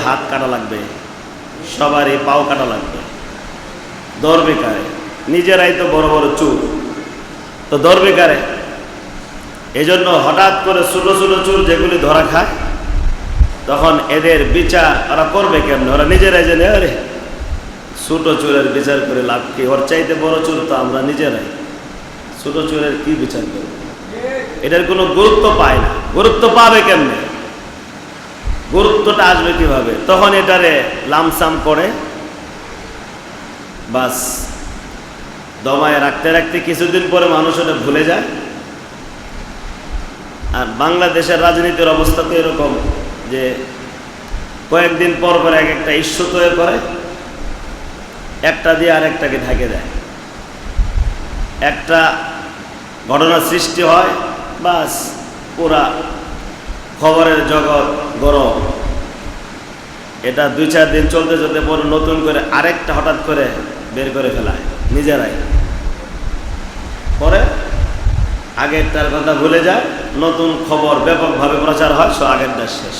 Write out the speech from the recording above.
হাত কাটা লাগবে, সবারই পাও কাটা লাগবে। ধরবে কারে? নিজেরাই তো বড় বড় চুর, তো ধরবে কারে? এই জন্য হঠাৎ করে ছোট ছোট চুর যেগুলি ধরা খায়, তখন এদের বিচার ওরা করবে কেমন? ওরা নিজেরাই জেনে, আরে ছোট চুরের বিচার করে লাভ কি? ওর চাইতে বড় চুর তো আমরা নিজেরাই, ছোট চুরের কি বিচার করব? এটার কোনো গুরুত্ব পায় না। গুরুত্ব পাবে কেমনে? গুরুত্বটা আসবে কিভাবে? তখন এটারে লামসাম করে বাস দমায় রাখতে রাখতে কিছুদিন পরে মানুষ ওটা ভুলে যায়। আর বাংলাদেশের রাজনীতির অবস্থা তো এরকম যে কয়েকদিন পর পর এক একটা ইস্যু তৈরি করে, একটা দিয়ে আরেকটাকে ঢেকে দেয়। একটা ঘটনার সৃষ্টি হয়, বাস পুরা খবরের জগৎ গরম। এটা 2-4 দিন চলতে চলতে পরে নতুন করে আরেকটা হঠাৎ করে বের করে ফেলায় নিজেরাই। পরে আগেরটার কথা ভুলে যায়, নতুন খবর ব্যাপকভাবে প্রচার হয়, আগেরটা শেষ।